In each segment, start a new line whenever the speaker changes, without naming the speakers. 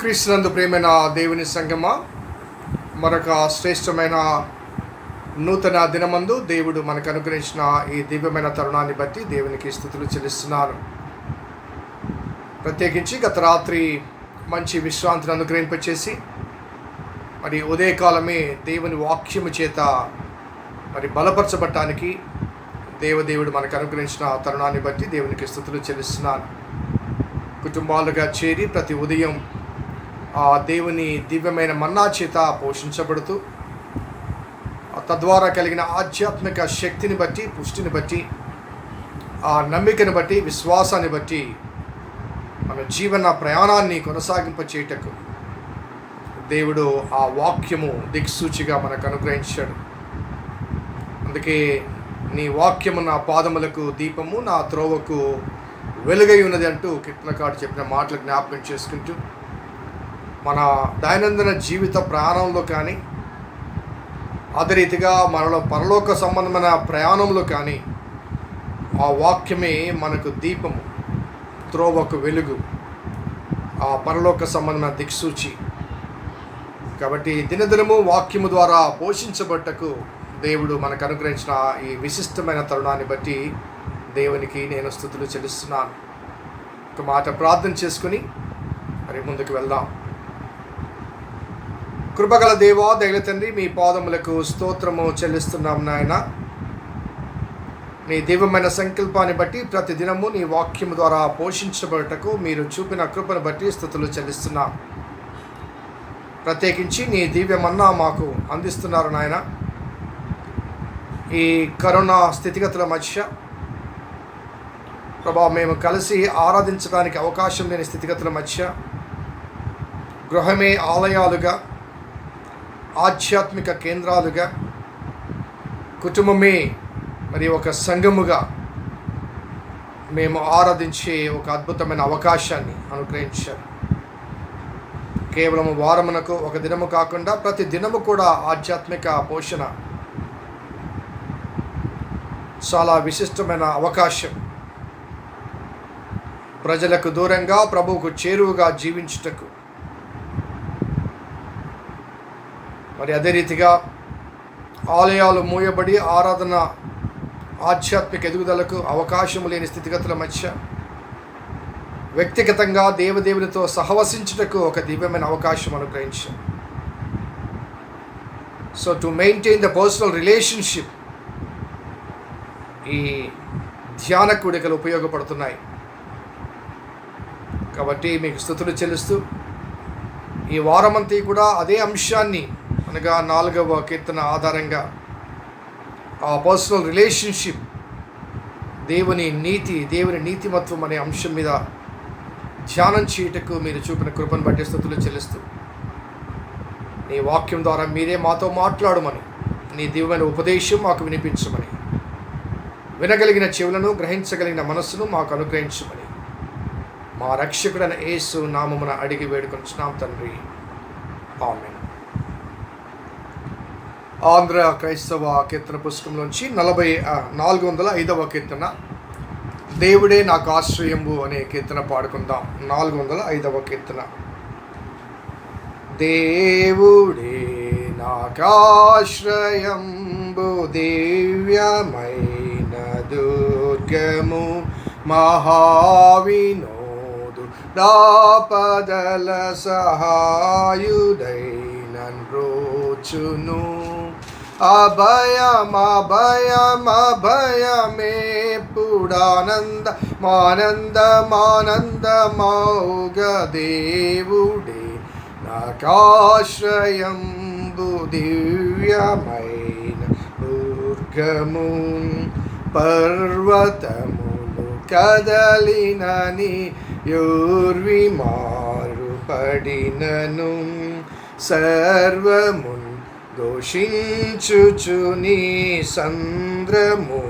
క్రీస్తునందు ప్రియమైన దేవుని సంగమా, మరొక శ్రేష్టమైన నూతన దినమందు దేవుడు మనకు అనుగ్రహించిన ఈ దివ్యమైన తరుణాన్ని బట్టి దేవునికి స్తుతులు చెల్లిస్తున్నాను. ప్రత్యేకించి గత రాత్రి మంచి విశ్రాంతిని అనుగ్రహింపచేసి మరి ఉదయకాలమే దేవుని వాక్యము చేత మరి బలపరచబడటానికి దేవుడు మనకు అనుగ్రహించిన తరుణాన్ని బట్టి దేవునికి స్తుతులు చెల్లిస్తున్నాను. కుటుంబాలుగా చేరి ప్రతి ఉదయం ఆ దేవుని దివ్యమైన మన్నా చేత పోషించబడుతూ తద్వారా కలిగిన ఆధ్యాత్మిక శక్తిని బట్టి, పుష్టిని బట్టి, ఆ నమ్మికను బట్టి, విశ్వాసాన్ని బట్టి మన జీవన ప్రయాణాన్ని కొనసాగింపచేయటకు దేవుడు ఆ వాక్యము దిక్సూచిగా మనకు అనుగ్రహించాడు. అందుకే నీ వాక్యము నా పాదములకు దీపము, నా త్రోవకు వెలుగై ఉన్నది అంటూ కీర్తనకారుడు చెప్పిన మాటలు జ్ఞాపకం చేసుకుంటూ మన దైనందిన జీవిత ప్రయాణంలో కానీ, అదే రీతిగా మనలో పరలోక సంబంధమైన ప్రయాణంలో కానీ ఆ వాక్యమే మనకు దీపము, త్రోవకు వెలుగు, ఆ పరలోక సంబంధమైన దిక్సూచి. కాబట్టి దినదినము వాక్యము ద్వారా పోషించబట్టకు దేవుడు మనకు అనుగ్రహించిన ఈ విశిష్టమైన తరుణాన్ని బట్టి దేవునికి నేను స్తుతులు చెల్లిస్తున్నాను. ఒక మాట ప్రార్థన చేసుకుని మరి ముందుకు వెళ్దాం. కృపగల దేవా, దయగల తండ్రి, మీ పాదములకు స్తోత్రము చెల్లిస్తున్నాం నాయన. నీ దివ్యమైన సంకల్పాన్ని బట్టి ప్రతి దినము నీ వాక్యము ద్వారా పోషించబడటకు మీరు చూపిన కృపను బట్టి స్తుతులు చెల్లిస్తున్నాం. ప్రత్యేకించి నీ దివ్యమన్నా మాకు అందిస్తున్నారు నాయన. ఈ కరోనా స్థితిగతుల మధ్య ప్రభా, మేము కలిసి ఆరాధించడానికి అవకాశం లేని స్థితిగతుల మధ్య గృహమే ఆలయాలుగా, ఆధ్యాత్మిక కేంద్రాలుగా, కుటుంబమే మరి ఒక సంఘముగా మేము ఆరాధించే ఒక అద్భుతమైన అవకాశాన్ని అనుగ్రహించారు. కేవలం వారమునకు ఒక దినము కాకుండా ప్రతి దినము కూడా ఆధ్యాత్మిక పోషణ చాలా విశిష్టమైన అవకాశం. ప్రజలకు దూరంగా ప్రభువుకు చేరువుగా జీవించుటకు, మరి అదే రీతిగా ఆలయాలు మూయబడి ఆరాధన, ఆధ్యాత్మిక ఎదుగుదలకు అవకాశం లేని స్థితిగతుల మధ్య వ్యక్తిగతంగా దేవదేవునితో సహవసించుటకు ఒక దివ్యమైన అవకాశం అనుగ్రహించాం. So to maintain the personal relationship ఈ ధ్యాన కూడికలు ఉపయోగపడుతున్నాయి. కాబట్టి మీకు స్తుతులు చెల్లిస్తూ ఈ వారమంతా కూడా అదే అంశాన్ని, అనగా 4వ కీర్తన ఆధారంగా ఆ పర్సనల్ రిలేషన్షిప్, దేవుని నీతిమత్వం అనే అంశం మీద ధ్యానం చేయుటకు మీరు చూపిన కృపను బట్టి స్తుతులు చెల్లిస్తూ నీ వాక్యం ద్వారా మీరే మాతో మాట్లాడమని, నీ దివ్యమైన ఉపదేశం మాకు వినిపించమని, వినగలిగిన చెవులను, గ్రహించగలిగిన మనస్సును మాకు అనుగ్రహించమని మా రక్షకుడైన యేసు నామమున అడిగి వేడుకొంచున్నాం తండ్రి, ఆమేన్. ఆంధ్ర క్రైస్తవ కీర్తన పుస్తకంలోంచి 405వ కీర్తన, దేవుడే నాకు ఆశ్రయంబు అనే కీర్తన పాడుకుందాం. 405వ కీర్తన. దేవుడే నాకాశ్రయంబు, దివ్యమైన దుర్గము, మహావినోదు దాపదల సహాయుడైనన్ రోచును. అభయమభయమభయమేపుడానందమానందమానందమౌగ, దేవుడే నాకాశ్రయంబు, దివ్యమైన దుర్గము. పర్వతములు కదలినని, యూర్వి మారుపడినను, సర్వమున్ ఘోషించుచు నీ సంద్రము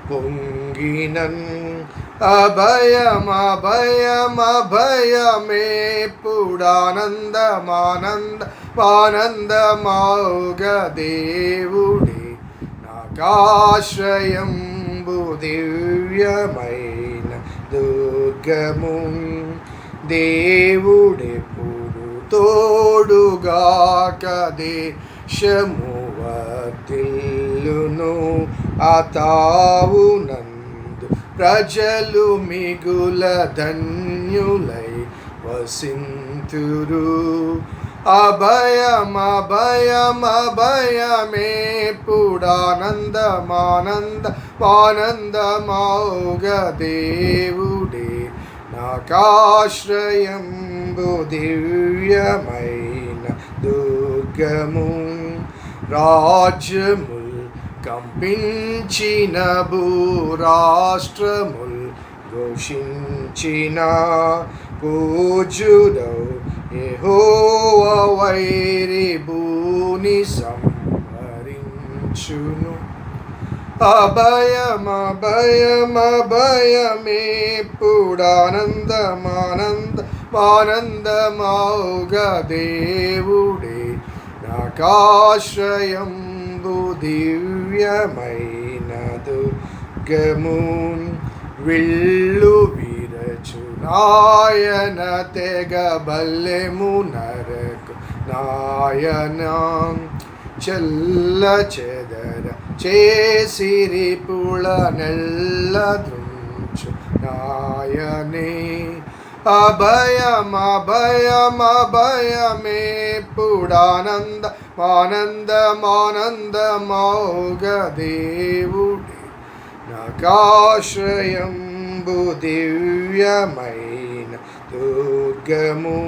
పొంగినన్. అభయమభయమభయమేపుడానందమానందమానందమౌగ, దేవుడే నాకాశ్రయంబు, దివ్యమైన దుర్గము. దేవుడెప్పుడు తోడుగాక దేశము వర్ధిల్లును. ఆతావునందు ప్రజలు మిగుల ధన్యులై వసింతురు. అభయమభయమభయమేపుడానందమానందమానందమౌగ దేవుడే నాకాశ్రయంబు దివ్యమైన దుర్గము. రాజ్యముల్ కంపించిన భూరాష్ట్రముల్ ఘోషించిన పూజుడౌ యెహోవా వైరి భూని సంహరించును. అభయమభయమభయమేపుడానందమానందమానందమౌగ దేవుడే నాకాశ్రయంబు దివ్యమైన దుర్గము. విల్లు విరచు నాయన తెగ బల్లెము నరకు నాయన చెల్ల చెదర చేసిరి పుళ నెల్ల దృంచు నాయనే. అభయమభయమభయమేపుడానందమానందమానందమౌగ దేవుడే నాకాశ్రయంబు దివ్యమైన దుర్గము.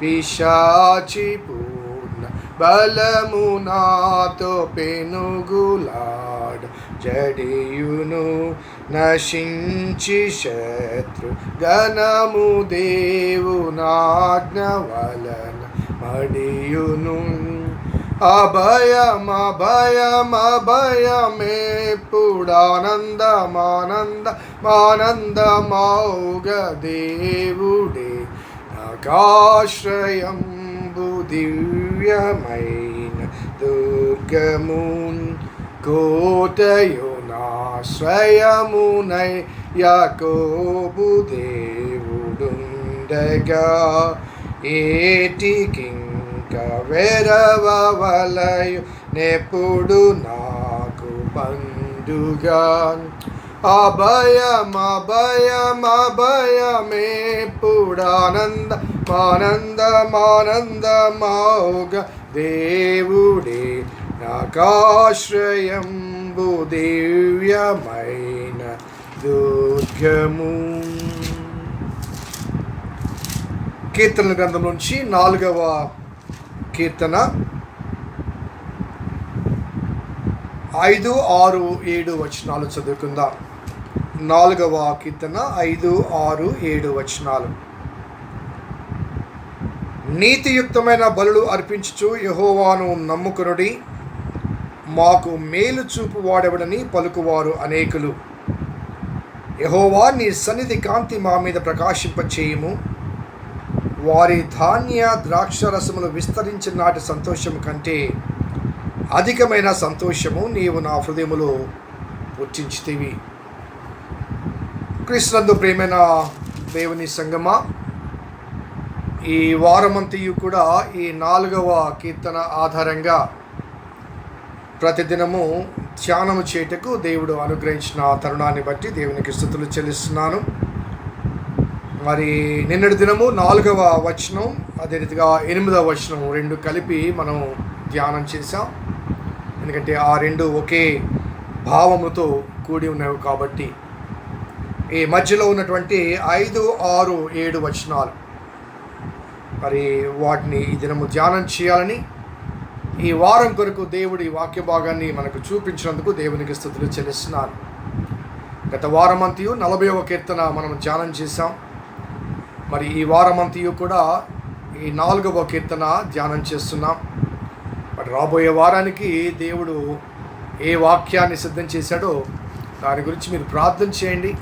పిశాచి పూర్ణ బలము నాతో పెనుగులాడ జడియును. నశించి శత్రు గణము దేవునాజ్ఞ వలన మడియును. అభయమభయమభయమేపుడానందమానందమానందమౌగ దేవుడే నాకాశ్రయంబు దివ్యమైన దుర్గము. కోటయు నాశ్రయమునై యాకోబు దేవుడుండగా ఏటికింక వెరవలయు నెప్పుడు నాకు పండుగ. అభయమభయమభయమేపుడానందమానందమానందమౌగ దేవుడే నాకాశ్రయంబు దివ్యమైన దుర్గము. కీర్తనల గ్రంథం నుంచి 4వ కీర్తన 5, 6, 7 వచనాలు చదువుకుందాం. 4వ కీర్తన 5, 6, 7 వచనాలు. నీతియుక్తమైన బలులు అర్పించుచు యెహోవాను నమ్ముకొనుడి. మాకు మేలు చూపు వాడెవడని పలుకువారు అనేకులు. యెహోవా నీ సన్నిధి కాంతి మా మీద ప్రకాశింపచేయుము. వారి ధాన్య ద్రాక్షరసములు విస్తరించిన నాటి సంతోషము కంటే అధికమైన సంతోషము నీవు నా హృదయములో పుట్టించితివి. క్రీస్తునందు ప్రియమైన దేవుని సంగమా, ఈ వారమంతయు కూడా ఈ 4వ కీర్తన ఆధారంగా ప్రతిదినము ధ్యానము చేయుటకు దేవుడు అనుగ్రహించిన తరుణాన్ని బట్టి దేవునికి స్తుతులు చెల్లిస్తున్నాను. మరి నిన్నటి దినము 4వ వచనం, అదే రీతిగా 8వ వచనం 2 కలిపి మనం ధ్యానం చేశాం. ఎందుకంటే ఆ 2 ఒకే భావముతో కూడి ఉన్నవి కాబట్టి. ఈ మధ్యలో ఉన్నటువంటి 5, 6, 7 వచనాలు మరి వాటిని ఈ దినము ధ్యానం చేయాలని ఈ వారం కొరకు దేవుడి వాక్య భాగాన్ని మనకు చూపించినందుకు దేవునికి స్తుతులు చెల్లిస్తున్నాను. గత వారమంతయు 40వ కీర్తన మనం ధ్యానం చేశాం. మరి ఈ వారమంతయు కూడా ఈ 4వ కీర్తన ధ్యానం చేస్తున్నాం. మరి రాబోయే వారానికి దేవుడు ఏ వాక్యాన్ని సిద్ధం చేశాడో దాని గురించి మీరు ప్రార్థన చేయండి.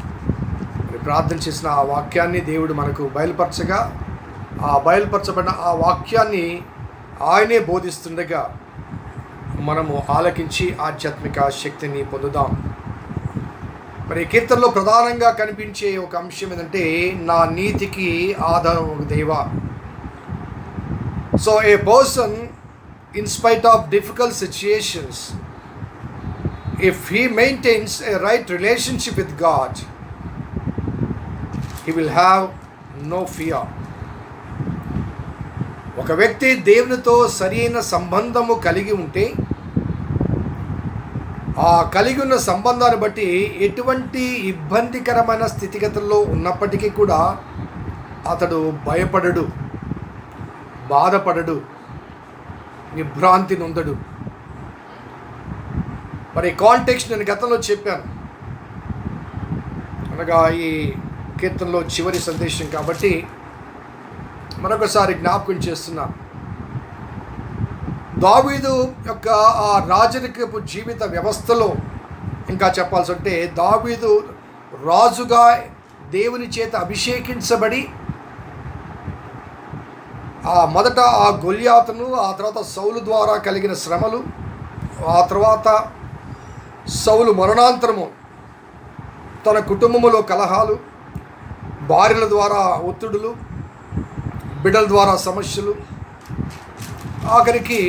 మరి ప్రార్థన చేసిన ఆ వాక్యాన్ని దేవుడు మనకు బయలుపరచగా, ఆ బయలుపరచబడిన ఆ వాక్యాన్ని ఆయనే బోధిస్తుండగా మనము ఆలకించి ఆధ్యాత్మిక శక్తిని పొందుదాం. మరి కీర్తనలో ప్రధానంగా కనిపించే ఒక అంశం ఏంటంటే, నా నీతికి ఆధారం ఒక దేవా. So a person, in spite of difficult situations, if he maintains a right relationship with God, he will have no fear. ఒక వ్యక్తి దేవునితో సరైన సంబంధము కలిగి ఉంటే, ఆ కలిగి ఉన్న సంబంధాన్ని బట్టి ఎటువంటి ఇబ్బందికరమైన స్థితిగతుల్లో ఉన్నప్పటికీ కూడా అతడు భయపడడు, బాధపడడు, విభ్రాంతి నొందడు. మరి కాంటెక్స్ట్ నేను గతంలో చెప్పాను, అనగా ఈ కీర్తనలో చివరి సందేశం కాబట్టి మరొకసారి జ్ఞాపకం చేస్తున్నా. దావీదు యొక్క ఆ రాజరికపు జీవిత వ్యవస్థలో ఇంకా చెప్పాల్సి ఉంటే, దావీదు రాజుగా దేవుని చేత అభిషేకించబడి మొదట ఆ గొల్యాతును, ఆ తర్వాత సౌలు ద్వారా కలిగిన శ్రమలు, ఆ తర్వాత సౌలు మరణాంతరము తన కుటుంబములో కలహాలు, భార్యల ద్వారా ఒత్తిడులు, బిడ్డల ద్వారా సమస్యలు, ఆఖరికి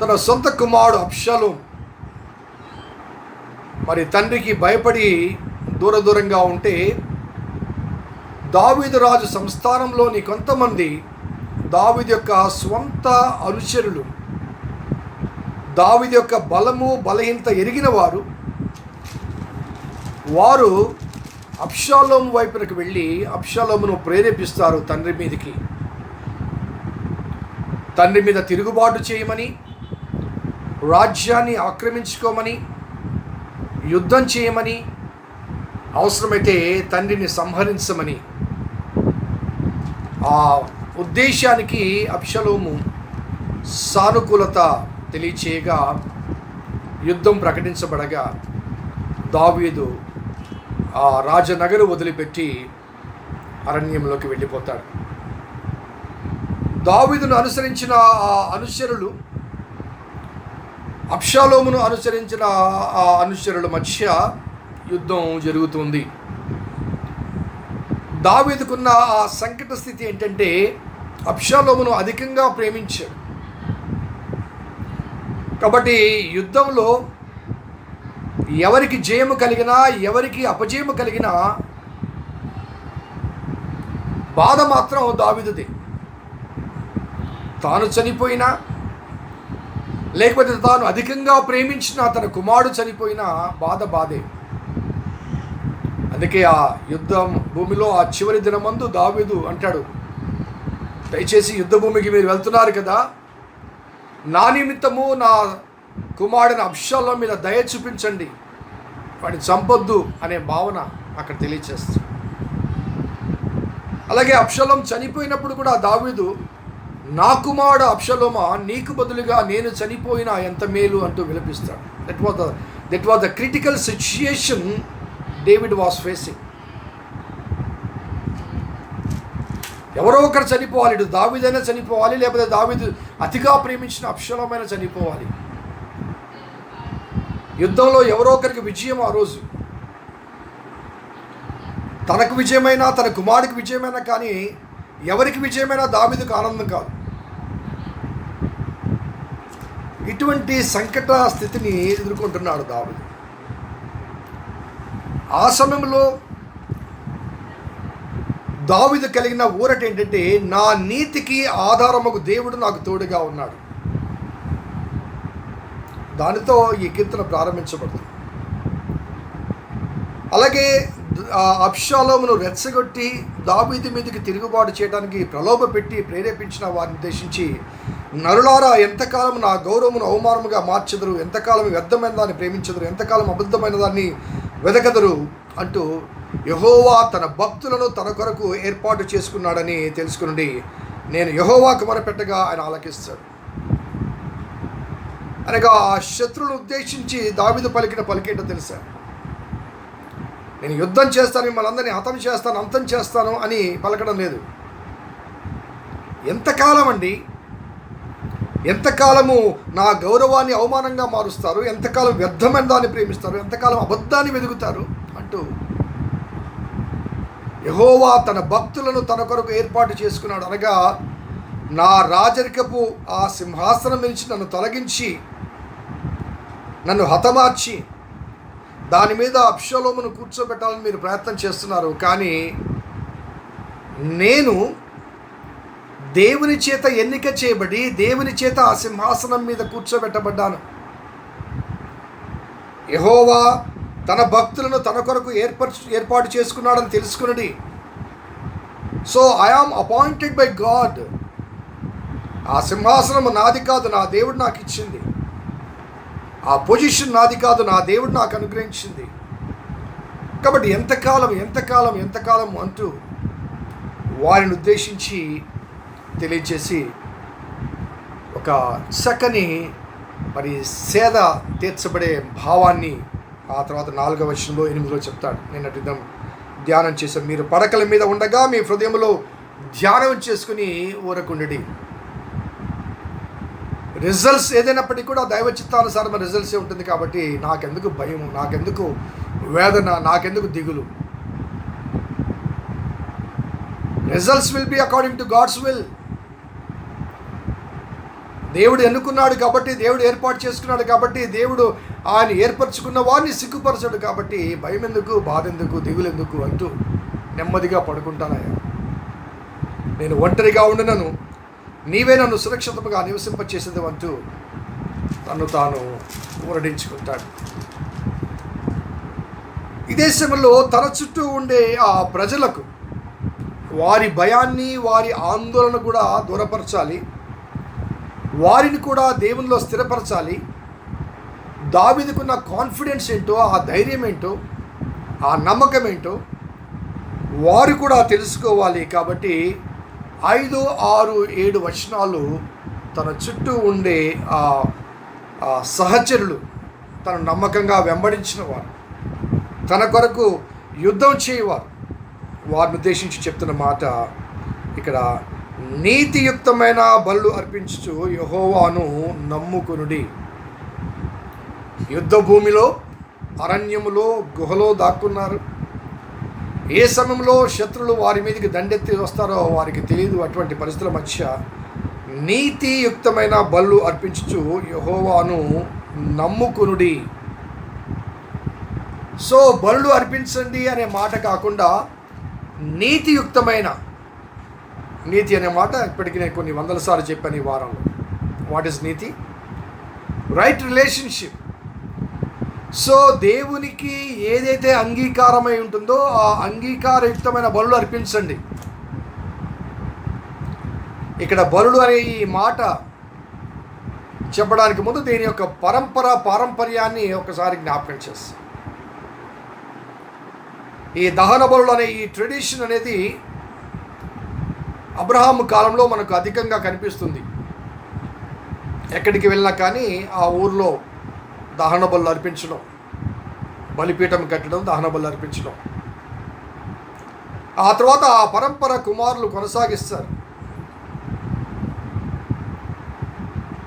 తన సొంత కుమారుడు అబ్షాలోము మరి తండ్రికి భయపడి దూరంగా ఉంటే, దావీదు రాజు సంస్థానంలోని కొంతమంది దావీదు యొక్క స్వంత అనుచరులు, దావీదు యొక్క బలము బలహీనత ఎరిగిన వారు అబ్షాలోము వైపునకు వెళ్ళి అబ్షాలోమును ప్రేరేపిస్తారు తండ్రి మీద తిరుగుబాటు చేయమని, రాజ్యాన్ని ఆక్రమించుకోమని, యుద్ధం చేయమని, అవసరమైతే తండ్రిని సంహరించమని. ఆ ఉద్దేశానికి అబ్షాలోము సానుకూలత తెలియచేయగా యుద్ధం ప్రకటించబడగా దావీదు ఆ రాజనగరు వదిలిపెట్టి అరణ్యంలోకి వెళ్ళిపోతాడు. దావీదును అనుసరించిన ఆ అనుచరులు, అబ్షాలోమును అనుసరించిన ఆ అనుచరుల మధ్య యుద్ధం జరుగుతుంది. దావీదుకున్న ఆ సంకట స్థితి ఏంటంటే, అబ్షాలోమును అధికంగా ప్రేమించాడు. కాబట్టి యుద్ధంలో ఎవరికి జయము కలిగినా, ఎవరికి అపజయము కలిగినా బాధ మాత్రం దావీదుదే. తాను చనిపోయినా, లేకపోతే తాను అధికంగా ప్రేమించిన తన కుమారుడు చనిపోయినా బాధే. అందుకే ఆ యుద్ధం భూమిలో ఆ చివరి దినమందు దావీదు అంటాడు, దయచేసి యుద్ధ భూమికి మీరు వెళ్తున్నారు కదా, నా నిమిత్తము నా కుమారుడిని అబ్షాలోము మీద దయ చూపించండి, వాడిని చంపొద్దు అనే భావన అక్కడ తెలియచేస్తుంది. అలాగే అబ్షాలోము చనిపోయినప్పుడు కూడా దావీదు, నా కుమారుడు అబ్షాలోమా, నీకు బదులుగా నేను చనిపోయినా ఎంత మేలు అంటూ విలపిస్తాడు. That was the critical situation David was facing. ఎవరో ఒకరు చనిపోవాలి, ఇటు దావీదైనా చనిపోవాలి, లేకపోతే దావీదు అతిగా ప్రేమించిన అబ్షాలోమైనా చనిపోవాలి. యుద్ధంలో ఎవరో ఒకరికి విజయం ఆ రోజు. తనకు విజయమైనా, తన కుమారుడికి విజయమైనా, కానీ ఎవరికి విజయమైనా దావీదుకు ఆనందం కాదు. ఇటువంటి సంకట స్థితిని ఎదుర్కొంటున్నాడు దావీదు. ఆ సమయంలో దావీదు కలిగిన ఊరట ఏంటంటే, నా నీతికి ఆధారముకు దేవుడు నాకు తోడుగా ఉన్నాడు. దానితో ఈ కీర్తన ప్రారంభించబడుతుంది. అలాగే అబ్షాలోమును రెచ్చగొట్టి దావీదు మీదకి తిరుగుబాటు చేయడానికి ప్రలోభ పెట్టి ప్రేరేపించిన వారిని ఉద్దేశించి, నరులారా, ఎంతకాలం నా గౌరవమును అవమానముగా మార్చెదరు, ఎంతకాలం వ్యర్థమైన దాన్ని ప్రేమించెదరు, ఎంతకాలం అబద్ధమైన దాన్ని వెదకదరు అంటూ యెహోవా తన భక్తులను తన కొరకు ఏర్పాటు చేసుకున్నాడని తెలుసుకుని నేను యెహోవాకు మొరపెట్టగా ఆయన ఆలకిస్తాడు. అనగా ఆ శత్రువును ఉద్దేశించి దావీదు పలికిన పలికేటో తెలుసా, నేను యుద్ధం చేస్తాను, మిమ్మల్ని అందరినీ హతం చేస్తాను, అంతం చేస్తాను అని పలకడం లేదు. ఎంతకాలం అండి, ఎంతకాలము నా గౌరవాన్ని అవమానంగా మారుస్తారు, ఎంతకాలం వ్యర్థమైన దాన్ని ప్రేమిస్తారు, ఎంతకాలం అబద్ధాన్ని వెతుకుతారు అంటూ యెహోవా తన భక్తులను తన కొరకు ఏర్పాటు చేసుకున్నాడు. అనగా నా రాజరికపు ఆ సింహాసనం నుంచి నన్ను తొలగించి నన్ను హతమార్చి దాని మీద అబ్షాలోమును కూర్చోబెట్టాలని మీరు ప్రయత్నం చేస్తున్నారు. కానీ నేను దేవుని చేత ఎన్నిక చేయబడి దేవుని చేత ఆ సింహాసనం మీద కూర్చోబెట్టబడ్డాను. యెహోవా తన భక్తులను తన కొరకు ఏర్పాటు చేసుకున్నాడని తెలుసుకున్నది. So I am appointed by God. ఆ సింహాసనం నాది కాదు, నా దేవుడు నాకు ఇచ్చింది. ఆ పొజిషన్ నాది కాదు, నా దేవుడు నాకు అనుగ్రహించింది. కాబట్టి ఎంతకాలం అంటూ వారిని ఉద్దేశించి తెలియచేసి ఒక చక్కని సేద తీర్చబడే భావాన్ని ఆ తర్వాత 4వ వచనంలో 8లో చెప్తాడు. నిన్నటి దినం ధ్యానం చేశాం. మీరు పడకల మీద ఉండగా మీ హృదయంలో ధ్యానం చేసుకుని ఊరకుండి. రిజల్ట్స్ ఏదైనప్పటికీ కూడా దైవ చిత్తానుసారమైన రిజల్ట్సే ఉంటుంది. కాబట్టి నాకెందుకు భయం, నాకెందుకు వేదన, నాకెందుకు దిగులు? Results will be according to God's will. దేవుడు ఎన్నుకున్నాడు కాబట్టి, దేవుడు ఏర్పాటు చేసుకున్నాడు కాబట్టి, దేవుడు ఆయన ఏర్పరచుకున్న వారిని సిగ్గుపరచడు కాబట్టి భయం ఎందుకు, బాధ ఎందుకు, దిగులు ఎందుకు అంటూ నెమ్మదిగా పడుకుంటానయ్యా. నేను ఒంటరిగా ఉండినను నీవే నన్ను సురక్షితంగా నివసింపచేసేది అంటూ తను తాను ఊరడించుకుంటాడు. ఇదే సమయంలో తన చుట్టూ ఉండే ఆ ప్రజలకు వారి భయాన్ని, వారి ఆందోళన కూడా దూరపరచాలి. వారిని కూడా దేవునిలో స్థిరపరచాలి. దావీదుకున్న కాన్ఫిడెన్స్ ఏంటో, ఆ ధైర్యం ఏంటో, ఆ నమ్మకం ఏంటో వారు కూడా తెలుసుకోవాలి. కాబట్టి 5, 6, 7 వచనాలు తన చుట్టూ ఉండే ఆ సహచరులు, తను నమ్మకంగా వెంబడించిన వారు, తన కొరకు యుద్ధం చేయవారు, వారిని ఉద్దేశించి చెప్తున్న మాట ఇక్కడ, నీతియుక్తమైన బలులు అర్పించుచు యెహోవాను నమ్ముకొనుడి. యుద్ధ భూమిలో, అరణ్యములో, గుహలో దాక్కున్నారు. ఏ సమయంలో శత్రులు వారి మీదకి దండెత్తి వస్తారో వారికి తెలియదు. అటువంటి పరిస్థితుల మధ్య నీతియుక్తమైన బలులు అర్పించుచు యెహోవాను నమ్ముకొనుడి. సో బలులు అర్పించండి అనే మాట కాకుండా నీతియుక్తమైన, నీతి అనే మాట ఇప్పటికీ నేను కొన్ని వందల సార్లు చెప్పాను ఈ వారంలో. What is NITI? Right relationship. So దేవునికి ఏదైతే అంగీకారమై ఉంటుందో ఆ అంగీకారయుక్తమైన బలులు అర్పించండి. ఇక్కడ బలులు అనే ఈ మాట చెప్పడానికి ముందు దీని యొక్క పారంపర్యాన్ని ఒకసారి జ్ఞాపకం చేస్తాం. ఈ దహన బలులు అనే ఈ ట్రెడిషన్ అనేది అబ్రహాము కాలంలో మనకు అధికంగా కనిపిస్తుంది. ఎక్కడికి వెళ్ళినా కానీ ఆ ఊర్లో దహన బలులు అర్పించడం, బలిపీఠం కట్టడం, దహన బలులు అర్పించడం. ఆ తర్వాత ఆ పరంపర కుమారులు కొనసాగిస్తారు.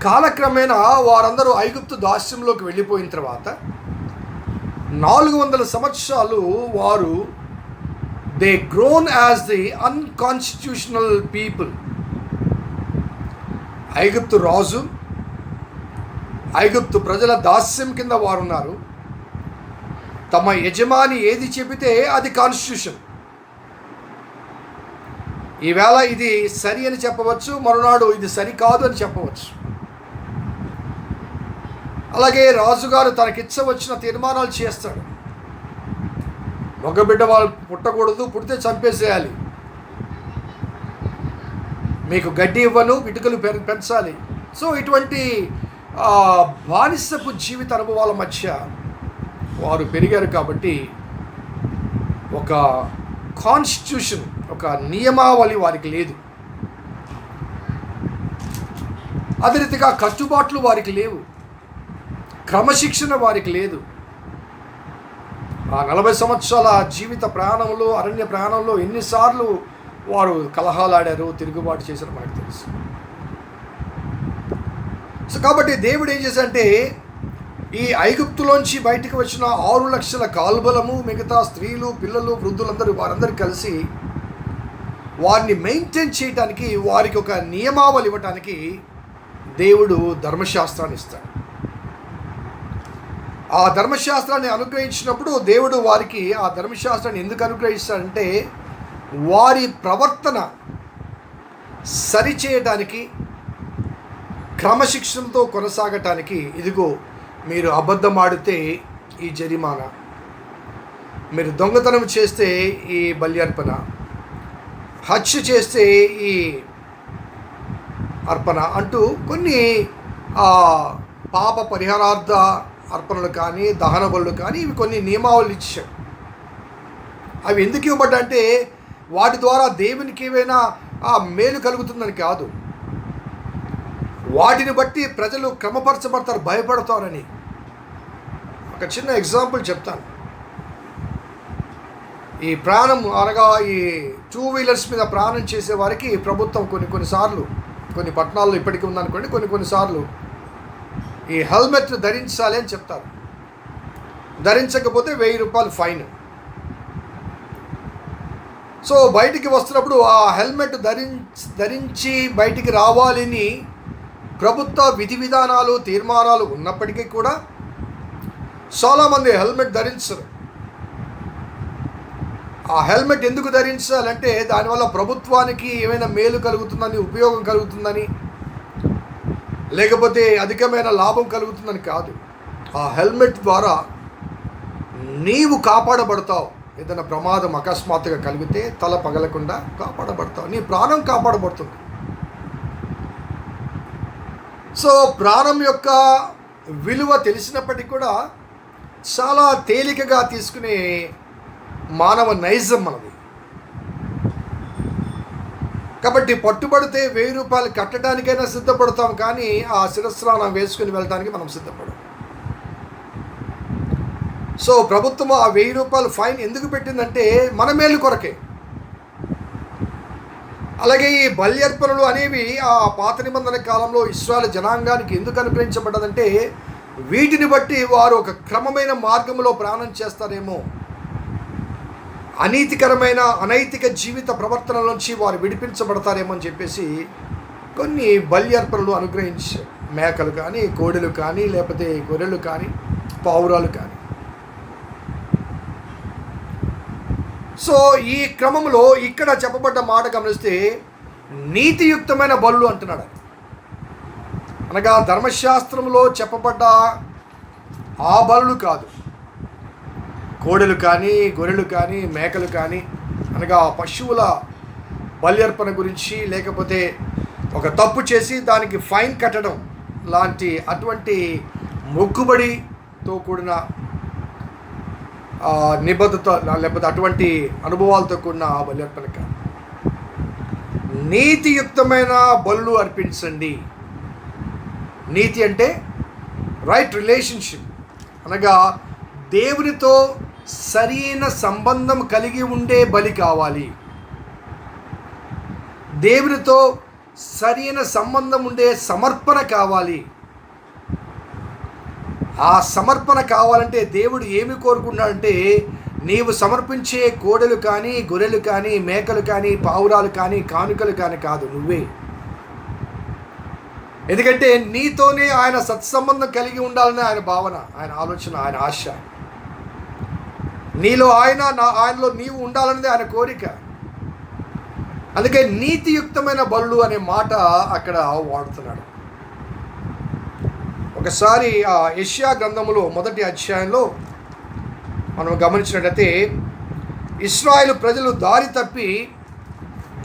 కాలక్రమేణా వారందరూ ఐగుప్తు దాస్యంలోకి వెళ్ళిపోయిన తర్వాత 400 సంవత్సరాలు వారు they grown as the unconstitutional people. ఐగుప్తు రాజు, ఐగుప్తు ప్రజల దాస్యం కింద వారున్నారు. తమ యజమాని ఏది చెబితే అది కాన్స్టిట్యూషన్. ఈవేళ ఇది సరి అని చెప్పవచ్చు, మరునాడు ఇది సరికాదు అని చెప్పవచ్చు. అలాగే రాజుగారు తనకిచ్చవచ్చిన తీర్మానాలు చేస్తాడు. మగబిడ్డ వాళ్ళు పుట్టకూడదు, పుడితే చంపేసేయాలి, మీకు గడ్డి ఇవ్వను, ఇటుకలు పెంచాలి. సో ఇటువంటి బానిసపు జీవిత అనుభవాల మధ్య వారు పెరిగారు. కాబట్టి ఒక కాన్స్టిట్యూషన్, ఒక నియమావళి వారికి లేదు. అదే రీతిగా కట్టుబాట్లు వారికి లేవు, క్రమశిక్షణ వారికి లేదు. ఆ 40 సంవత్సరాల జీవిత ప్రయాణంలో, అరణ్య ప్రయాణంలో ఎన్నిసార్లు వారు కలహాలాడారు, తిరుగుబాటు చేశారు మనకు తెలుసు. సో కాబట్టి దేవుడు ఏం చేశాడంటే, ఈ ఐగుప్తులోంచి బయటకు వచ్చిన 6 లక్షల కాల్బలము, మిగతా స్త్రీలు, పిల్లలు, వృద్ధులందరూ వారందరూ కలిసి వారిని మెయింటైన్ చేయడానికి, వారికి ఒక నియమావళి ఇవ్వటానికి దేవుడు ధర్మశాస్త్రాన్ని ఇస్తాడు. ఆ ధర్మశాస్త్రాన్ని అనుగ్రహించినప్పుడు దేవుడు వారికి ఆ ధర్మశాస్త్రాన్ని ఎందుకు అనుగ్రహిస్తాడంటే వారి ప్రవర్తన సరిచేయటానికి, క్రమశిక్షణతో కొనసాగటానికి. ఇదిగో, మీరు అబద్ధం ఆడితే ఈ జరిమానా, మీరు దొంగతనం చేస్తే ఈ బలి అర్పణ, హత్య చేస్తే ఈ అర్పణ అంటూ కొన్ని పాప పరిహారార్థ అర్పణలు కానీ, దహన బలులు కానీ, ఇవి కొన్ని నియమావళులు ఇచ్చాడు. అవి ఎందుకు ఇవ్వబడ్డా అంటే వాటి ద్వారా దేవునికి ఏమైనా మేలు కలుగుతుందని కాదు, వాటిని బట్టి ప్రజలు క్రమపరచబడతారు, భయపడతారని. ఒక చిన్న ఎగ్జాంపుల్ చెప్తాను. ఈ ప్రాణం అనగా ఈ 2 వీలర్స్ మీద ప్రాణం చేసే వారికి ప్రభుత్వం కొన్నిసార్లు, కొన్ని పట్టణాల్లో ఇప్పటికీ ఉందనుకోండి, కొన్నిసార్లు ఈ హెల్మెట్ ధరించాలి అని చెప్తారు. ధరించకపోతే 1000 రూపాయలు ఫైన్. సో బయటికి వస్తున్నప్పుడు ఆ హెల్మెట్ ధరించి బయటికి రావాలని ప్రభుత్వ విధి విధానాలు, తీర్మానాలు ఉన్నప్పటికీ కూడా చాలామంది హెల్మెట్ ధరించరు. ఆ హెల్మెట్ ఎందుకు ధరించాలంటే దానివల్ల ప్రభుత్వానికి ఏమైనా మేలు కలుగుతుందని, ఉపయోగం కలుగుతుందని, లేకపోతే అధికమైన లాభం కలుగుతుందని కాదు. ఆ హెల్మెట్ ద్వారా నీవు కాపాడబడతావు. ఏదైనా ప్రమాదం అకస్మాత్తుగా కలిగితే తల పగలకుండా కాపాడబడతావు, నీ ప్రాణం కాపాడబడుతుంది. సో ప్రాణం యొక్క విలువ తెలిసినప్పటికీ కూడా చాలా తేలికగా తీసుకునే మానవ నైజం మనది. కాబట్టి పట్టుబడితే 1000 రూపాయలు కట్టడానికైనా సిద్ధపడతాం, కానీ ఆ శిరస్నానం వేసుకుని వెళ్ళడానికి మనం సిద్ధపడం. సో ప్రభుత్వం ఆ 1000 రూపాయలు ఫైన్ ఎందుకు పెట్టిందంటే మన మేలు కొరకే. అలాగే ఈ బలి అర్పణలు అనేవి ఆ పాత నిబంధన కాలంలో ఇశ్రాయేలు జనాంగానికి ఎందుకు అనుగ్రహించబడ్డదంటే వీటిని బట్టి వారు ఒక క్రమమైన మార్గంలో ప్రాణం చేస్తారేమో, అనీతికరమైన అనైతిక జీవిత ప్రవర్తన నుంచి వారు విడిపించబడతారేమో అని చెప్పేసి కొన్ని బలి అర్పణలు అనుగ్రహించారు. మేకలు కానీ, కోడెలు కానీ, లేకపోతే గొర్రెలు కానీ, పావురాలు కానీ. సో ఈ క్రమంలో ఇక్కడ చెప్పబడ్డ మాట గమనిస్తే నీతియుక్తమైన బలులు అంటున్నాడు. అనగా ధర్మశాస్త్రంలో చెప్పబడ్డ ఆ బలులు కాదు, కోడెలు కానీ, గొర్రెలు కానీ, మేకలు కానీ, అనగా పశువుల బలి అర్పణ గురించి, లేకపోతే ఒక తప్పు చేసి దానికి ఫైన్ కట్టడం లాంటి అటువంటి మొక్కుబడితో కూడిన నిబద్ధత, లేకపోతే అటువంటి అనుభవాలతో కూడిన బలి అర్పణ కాదు. నీతియుక్తమైన బలులు అర్పించండి. నీతి అంటే రైట్ రిలేషన్షిప్, అనగా దేవునితో సరైన సంబంధం కలిగి ఉండే బలి కావాలి. దేవునితో సరైన సంబంధం ఉండే సమర్పణ కావాలి. ఆ సమర్పణ కావాలంటే దేవుడు ఏమి కోరుకున్నాడంటే నీవు సమర్పించే కోడెలు కానీ, గొర్రెలు కానీ, మేకలు కానీ, పావురాలు కానీ, కానుకలు కానీ కాదు, నువ్వే. ఎందుకంటే నీతోనే ఆయన సత్సంబంధం కలిగి ఉండాలని ఆయన భావన, ఆయన ఆలోచన, ఆయన ఆశ. నీలో ఆయన, ఆయనలో నీవు ఉండాలనేది ఆయన కోరిక. అందుకే నీతియుక్తమైన బలులు అనే మాట అక్కడ వాడుతున్నాడు. ఒకసారి యెషయా గ్రంథములో 1వ అధ్యాయంలో మనం గమనించినట్లయితే ఇశ్రాయేలు ప్రజలు దారి తప్పి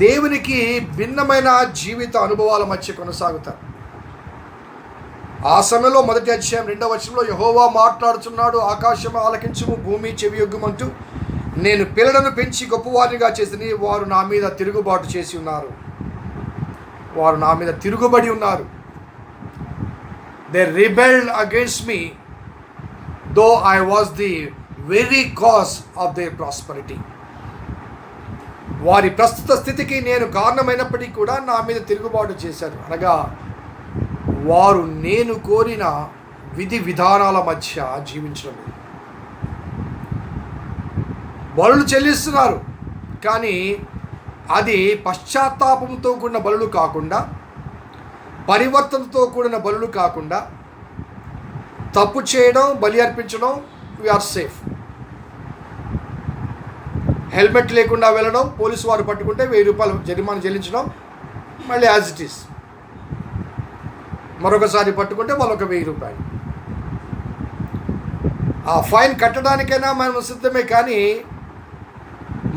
దేవునికి భిన్నమైన జీవిత అనుభవాల మధ్య కొనసాగుతారు. ఆ సమయంలో 1వ అధ్యాయం 2వ వచనంలో యెహోవా మాట్లాడుతున్నాడు, ఆకాశం ఆలకించుము, భూమి చెవియొగ్గుమంటూ నేను పిల్లలను పెంచి గొప్పవారిగా చేసి వారు నా మీద తిరుగుబాటు చేసి ఉన్నారు, వారు నా మీద తిరుగుబడి ఉన్నారు. They rebelled against me, though I was the very cause of their prosperity. వారి ప్రస్తుత స్థితికి నేను కారణమైనప్పటికీ కూడా నా మీద తిరుగుబాటు చేశారు. అనగా వారు నేను కోరిన విధి విధానాల మధ్య జీవించడం. బలులు చెల్లిస్తున్నారు, కానీ అది పశ్చాత్తాపంతో కూడిన బలులు కాకుండా, పరివర్తనతో కూడిన బలులు కాకుండా, తప్పు చేయడం, బలి అర్పించడం, వీఆర్ సేఫ్. హెల్మెట్ లేకుండా వెళ్ళడం, పోలీసు వారు పట్టుకుంటే 1000 రూపాయలు జరిమానా చెల్లించడం, మళ్ళీ యాజ్ ఇట్ ఈస్. మరొకసారి పట్టుకుంటే మరొక 1000 రూపాయలు. ఆ ఫైన్ కట్టడానికైనా మనం సిద్ధమే, కానీ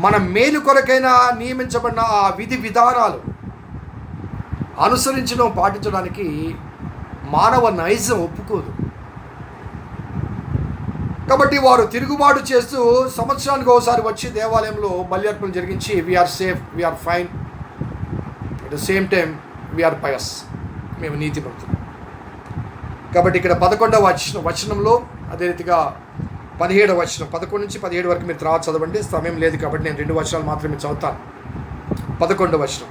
మన మేలు కొరకైనా నియమించబడిన ఆ విధి విధానాలు అనుసరించడం, పాటించడానికి మానవ నైజం ఒప్పుకోదు. కాబట్టి వారు తిరుగుబాటు చేస్తూ సంవత్సరానికి ఒకసారి వచ్చి దేవాలయంలో బలి అర్పణ జరిగించి we're safe, we're fine, at the same time we're pious, మేము నీతిమంతులు. కాబట్టి ఇక్కడ 11వ వచనంలో, అదే రీతిగా 17వ వచనం, 11 నుంచి 17 వరకు మీరు తర్వాత చదవండి, సమయం లేదు కాబట్టి నేను 2 వచనాలు మాత్రమే చదువుతాను. 11వ వచనం,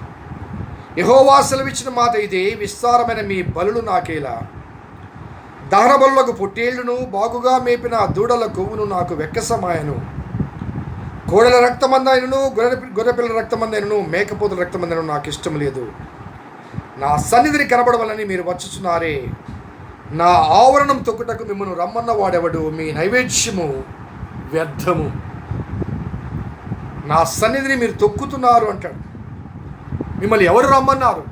యెహోవా సెలవిచ్చిన మాట ఇదే, విస్తారమైన మీ బలులు నాకేలా, దహన బలులకు పొట్టేళ్లను, బాగుగా మేపిన దూడల కొవ్వును నాకు వెక్కసమాయను. కోడల రక్తమందైనను, గొర్రెపిల్లల రక్తమందైనను, మేకపోతుల రక్తమందైనను నాకు ఇష్టం లేదు. నా సన్నిధిని కనబడవలని మీరు వచ్చుచున్నారే. నా ఆవరణం తొక్కుటకు మిమ్మల్ని రమ్మన్న వాడెవడు? మీ నైవేద్యము వ్యర్థము. నా సన్నిధిని మీరు తొక్కుతున్నారు అంటాడు. మిమ్మల్ని ఎవరు రమ్మన్నారు?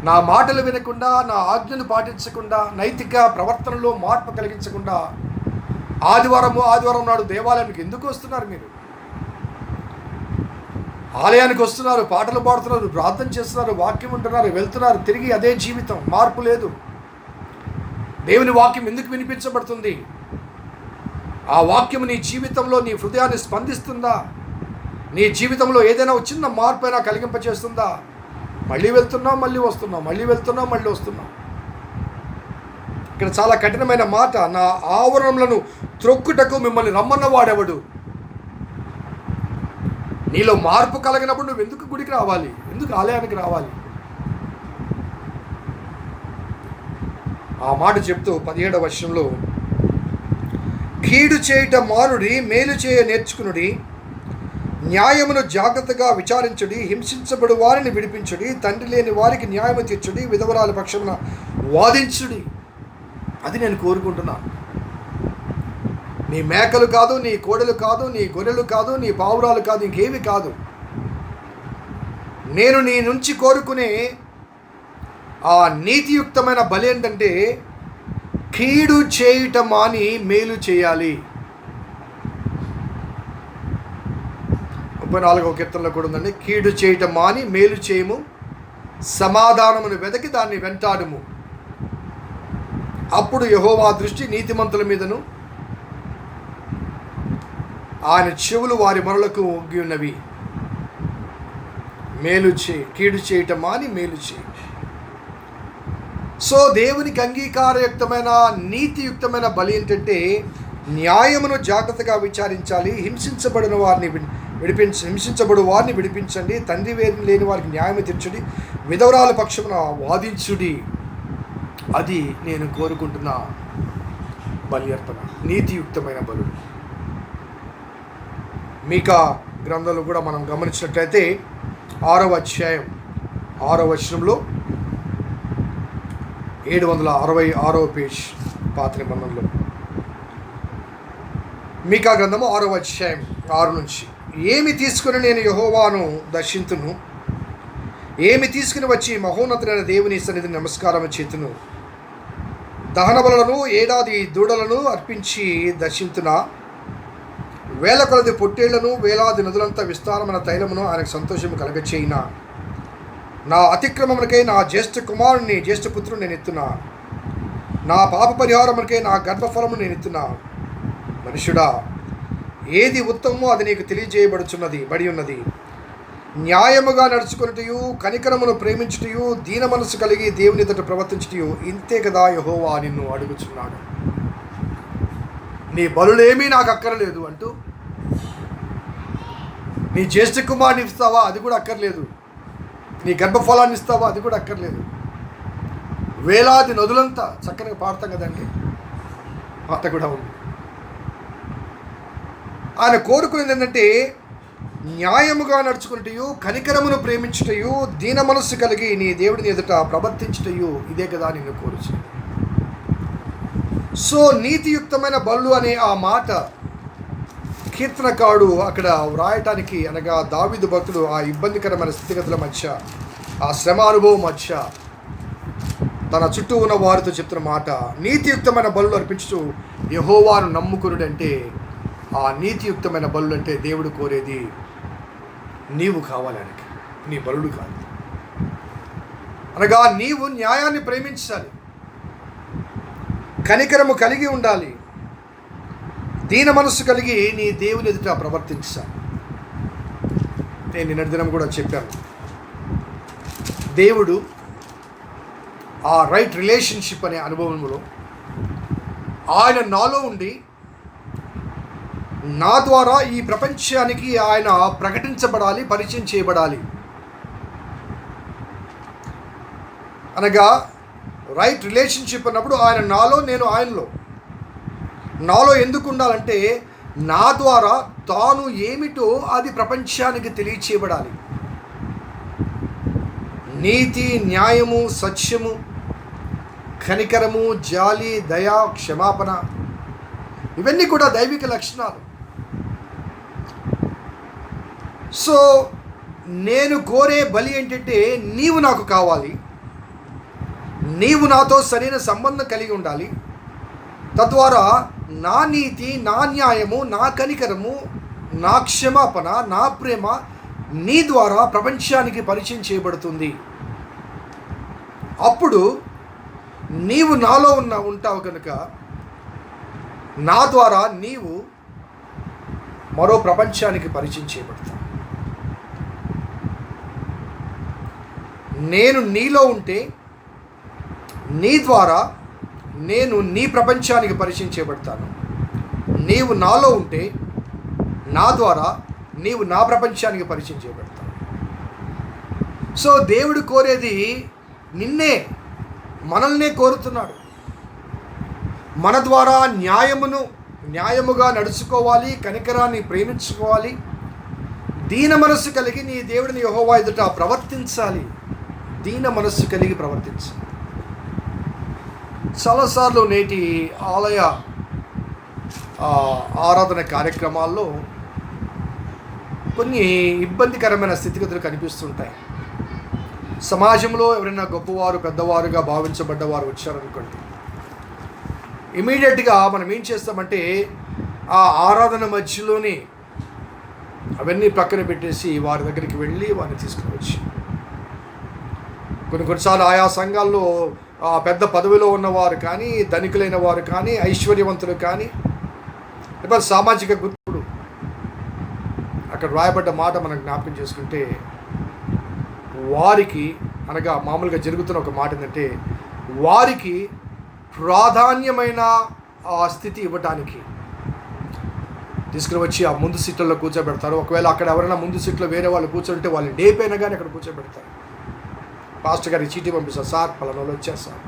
నా మాటలు వినకుండా, నా ఆజ్ఞలు పాటించకుండా, నైతిక ప్రవర్తనలో మార్పు కలిగించకుండా ఆదివారం నాడు దేవాలయానికి ఎందుకు వస్తున్నారు? మీరు ఆలయానికి వస్తున్నారు, పాటలు పాడుతున్నారు, ప్రార్థన చేస్తున్నారు, వాక్యం ఉంటున్నారు, వెళ్తున్నారు, తిరిగి అదే జీవితం, మార్పు లేదు. దేవుని వాక్యం ఎందుకు వినిపించబడుతుంది? ఆ వాక్యం నీ జీవితంలో, నీ హృదయాన్ని స్పందిస్తుందా? నీ జీవితంలో ఏదైనా చిన్న మార్పు అయినా కలిగింపచేస్తుందా? మళ్ళీ వెళ్తున్నాం, మళ్ళీ వస్తున్నాం, మళ్ళీ వెళ్తున్నాం, మళ్ళీ వస్తున్నాం. ఇక్కడ చాలా కఠినమైన మాట, నా ఆవరణలను త్రొక్కుటకు మిమ్మల్ని రమ్మన్న వాడెవడు? నీలో మార్పు కలిగినప్పుడు నువ్వు ఎందుకు గుడికి రావాలి? ఎందుకు ఆలయానికి రావాలి? ఆ మాట చెప్తూ 17వ వచనంలో, కీడు చేయుట మానుడి, మేలు చేయ నేర్చుకునుడి, న్యాయమును జాగ్రత్తగా విచారించుడి, హింసించబడు వారిని విడిపించుడి, తండ్రి లేని వారికి న్యాయము తీర్చుడి, విధవరాల పక్షమున వాదించుడి. అది నేను కోరుకుంటున్నాను. నీ మేకలు కాదు, నీ కోడలు కాదు, నీ గొర్రెలు కాదు, నీ పావురాలు కాదు, ఇంకేమి కాదు. నేను నీ నుంచి కోరుకునే ఆ నీతియుక్తమైన బలి ఏంటంటే, కీడు చేయుట మాని మేలు చేయాలి. 34వ కీర్తనలో కూడా ఉందండి, కీడు చేయటం మాని మేలు చేయము, సమాధానమును వెదకి దాన్ని వెంటాడుము. అప్పుడు యెహోవా దృష్టి నీతిమంతుల మీదను, ఆయన చెవులు వారి మొరలకు ఒగ్గి ఉన్నవి. మేలు చేయి, కీడు చేయటం మాని మేలు చేయి. సో దేవునికి అంగీకారయుక్తమైన నీతియుక్తమైన బలి ఏంటంటే, న్యాయమును జాగ్రత్తగా విచారించాలి, హింసించబడిన వారిని హింసించబడు వారిని విడిపించండి, తండ్రి లేని వారికి న్యాయం తీర్చుడి, విధవరాల పక్షమున వాదించుడి. అది నేను కోరుకుంటున్న బలి అర్పణ, నీతియుక్తమైన బలు. మీకా గ్రంథంలో కూడా మనం గమనించినట్లయితే 6వ అధ్యాయం 6వ వచనంలో 766వ పేజ్ పాత నిబంధనలో, మీకా గ్రంథము 6వ అధ్యాయం 6 నుంచి, ఏమి తీసుకుని నేను యెహోవాను దర్శింతును, ఏమి తీసుకుని వచ్చి మహోన్నతుడైన దేవుని సన్నిధిని నమస్కారం చేతును, దహన బలులను ఏడాది దూడలను అర్పించి దర్శింతునా, వేల కొలది పొట్టేళ్లను, వేలాది నదులంతా విస్తారమైన తైలమును ఆయనకు సంతోషము కలగచేయినా, నా అతిక్రమమునకై నా జ్యేష్ఠపుత్రుని నేను ఎత్తున్నా, నా పాప పరిహారమునకై నా గర్భఫలము నేను ఎత్తున్నా. మనుషుడా, ఏది ఉత్తమమో అది నీకు బడి ఉన్నది. న్యాయముగా నడుచుకొనుటయు, కనికరమును ప్రేమించుటయు, దీన మనసు కలిగి దేవుని ఎదుట ప్రవర్తించుటయు, ఇంతే కదా యెహోవా నిన్ను అడుగుచున్నాడు. నీ బలులేమీ నాకు అక్కర్లేదు అంటూ, నీ జ్యేష్ఠ కుమారుని ఇస్తావా? అది కూడా అక్కర్లేదు. నీ గర్భఫలాన్ని ఇస్తావా? అది కూడా అక్కర్లేదు. వేలాది నదులంతా, చక్కగా పాడతాం కదండి, పాట కూడా ఉంది. ఆయన కోరుకునేది ఏంటంటే, న్యాయముగా నడుచుకుంటయు, కనికరమును ప్రేమించుటయు, దీన మనస్సు కలిగి నీ దేవుడిని ఎదుట ప్రవర్తించుటయు ఇదే కదా నిన్ను కోరుచు. సో నీతియుక్తమైన బళ్ళు అనే ఆ మాట కీర్తనకాడు అక్కడ వ్రాయటానికి, అనగా దావీదు భక్తుడు ఆ ఇబ్బందికరమైన స్థితిగతుల మధ్య, ఆ శ్రమ అనుభవం మధ్య తన చుట్టూ ఉన్న వారితో చెప్తున్న మాట, నీతియుక్తమైన బలులు అర్పించుతూ యెహోవాను నమ్ముకునుడంటే, ఆ నీతియుక్తమైన బలులు అంటే దేవుడు కోరేది నీవు కావాలి, ఆయనకి నీ బలుడు కాదు. అనగా నీవు న్యాయాన్ని ప్రేమించాలి, కనికరము కలిగి ఉండాలి, దీన మనస్సు కలిగి నీ దేవుని ఎదుట ప్రవర్తించాలి. నేను నిన్నటి దినం కూడా చెప్పాను, దేవుడు ఆ రైట్ రిలేషన్షిప్ అనే అనుభవంలో ఆయన నాలో ఉండి నా ద్వారా ఈ ప్రపంచానికి ఆయన ప్రకటించబడాలి, పరిచయం చేయబడాలి. అనగా రైట్ రిలేషన్షిప్ అన్నప్పుడు ఆయన నాలో, నేను ఆయనలో. నాలో ఎందుకు ఉండాలంటే నా ద్వారా తాను ఏమిటో అది ప్రపంచానికి తెలియచేయబడాలి. నీతి, న్యాయము, సత్యము, కనికరము, జాలి, దయ, క్షమాపణ, ఇవన్నీ కూడా దైవిక లక్షణాలు. సో నేను కోరే బలి ఏంటంటే నీవు నాకు కావాలి, నీవు నాతో సరైన సంబంధం కలిగి ఉండాలి. తద్వారా నా నీతి, నా న్యాయము, నా కనికరము, నా క్షమాపణ, నా ప్రేమ నీ ద్వారా ప్రపంచానికి పరిచయం చేయబడుతుంది. అప్పుడు నీవు నాలో ఉంటావు కనుక నా ద్వారా నీవు మరో ప్రపంచానికి పరిచయం చేయబడతావు. నేను నీలో ఉంటే నీ ద్వారా నేను నీ ప్రపంచానికి పరిచయం చేయబడతాను. నీవు నాలో ఉంటే నా ద్వారా నీవు నా ప్రపంచానికి పరిచయం చేయబడతావు. సో దేవుడు కోరేది నిన్నే, మనల్నే కోరుతున్నాడు. మన ద్వారా న్యాయముగా నడుచుకోవాలి, కనికరాన్ని ప్రేమించుకోవాలి, దీన మనస్సు కలిగి నీ దేవుడిని యెహోవా ఎదుట ప్రవర్తించాలి. దీన మనస్సు కలిగి ప్రవర్తించాలి. చాలాసార్లు నేటి ఆలయ ఆరాధన కార్యక్రమాల్లో కొన్ని ఇబ్బందికరమైన స్థితిగతులు కనిపిస్తుంటాయి. సమాజంలో ఎవరైనా గొప్పవారు, పెద్దవారుగా భావించబడ్డవారు వచ్చారనుకోండి, ఇమీడియట్గా మనం ఏం చేస్తామంటే ఆ ఆరాధన మధ్యలోనే అవన్నీ పక్కన పెట్టేసి వారి దగ్గరికి వెళ్ళి వారిని తీసుకుని వచ్చి, కొన్నిసార్లు ఆయా సంఘాల్లో పెద్ద పదవిలో ఉన్నవారు కానీ, ధనికులైన వారు కానీ, ఐశ్వర్యవంతులు కానీ, లేకపోతే సామాజిక గుర్తుడు, అక్కడ రాయబడ్డ మాట మనం జ్ఞాపకం చేసుకుంటే వారికి, అనగా మామూలుగా జరుగుతున్న ఒక మాట ఏంటంటే వారికి ప్రాధాన్యమైన ఆ స్థితి ఇవ్వటానికి తీసుకుని వచ్చి ఆ ముందు సీట్లలో కూర్చోబెడతారు. ఒకవేళ అక్కడ ఎవరైనా ముందు సీట్లో వేరే వాళ్ళు కూర్చుంటే వాళ్ళు డే పైన కానీ అక్కడ కూర్చోబెడతారు. పాస్టర్ గారికి చీటీ పంపిస్తారు, సార్ పలానా వాళ్ళు వచ్చారు సార్,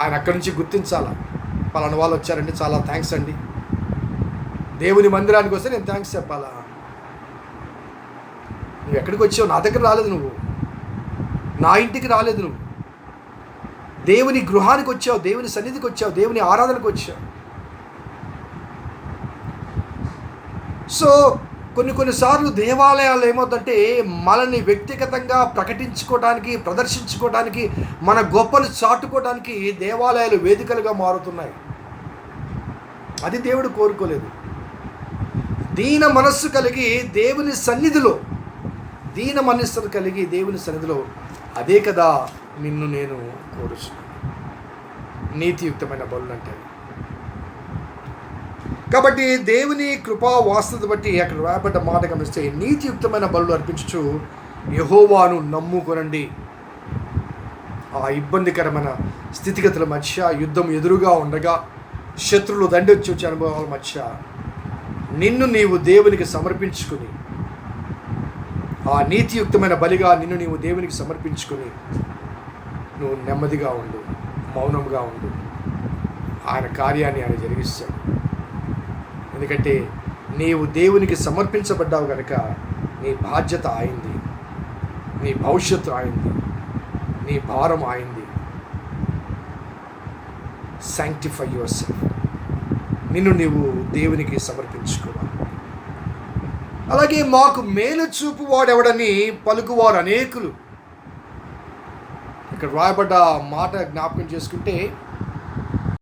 ఆయన అక్కడి నుంచి గుర్తించాలా, పలానా వాళ్ళు వచ్చారండి, చాలా థ్యాంక్స్ అండి. దేవుని మందిరానికి వస్తే నేను థ్యాంక్స్ చెప్పాలా? నువ్వు ఎక్కడికి వచ్చావు? నా దగ్గర రాలేదు, నువ్వు నా ఇంటికి రాలేదు, నువ్వు దేవుని గృహానికి వచ్చావు, దేవుని సన్నిధికి వచ్చావు, దేవుని ఆరాధనకు వచ్చావు. సో కొన్నిసార్లు దేవాలయాలు ఏమవుతుందంటే మనల్ని వ్యక్తిగతంగా ప్రకటించుకోవడానికి, ప్రదర్శించుకోవడానికి, మన గొప్పలు చాటుకోవడానికి దేవాలయాలు వేదికలుగా మారుతున్నాయి. అది దేవుడు కోరుకోలేదు. దీన మనస్సు కలిగి దేవుని సన్నిధిలో, దీన మనస్సు కలిగి దేవుని సన్నిధిలో, అదే కదా నిన్ను నేను కోరుచున్నాను. నీతియుక్తమైన బలులు అంటే. కాబట్టి దేవుని కృపా వాస్తవత బట్టి అక్కడ రాయబడ్డ మాట గమనిస్తే, నీతియుక్తమైన బలులు అర్పించుచు యెహోవాను నమ్ముకొనండి. ఆ ఇబ్బందికరమైన స్థితిగతుల మధ్య, యుద్ధం ఎదురుగా ఉండగా, శత్రువులు దండొచ్చి వచ్చే అనుభవాల మధ్య నిన్ను నీవు దేవునికి సమర్పించుకుని, ఆ నీతియుక్తమైన బలిగా నిన్ను నీవు దేవునికి సమర్పించుకుని నువ్వు నెమ్మదిగా ఉండు, మౌనంగా ఉండు. ఆయన కార్యాన్ని ఆయన జరిగిస్తాడు. ఎందుకంటే నీవు దేవునికి సమర్పించబడ్డావు కనుక నీ బాధ్యత ఆయింది, నీ భవిష్యత్తు ఆయింది, నీ భారం ఆయింది. Sanctify your self. నిన్ను నీవు దేవునికి సమర్పించుకోవాలి. అలాగే మాకు మేలు చూపు వాడెవడని పలుకువారు అనేకులు. ఇక్కడ రాయబడ్డ మాట జ్ఞాపకం చేసుకుంటే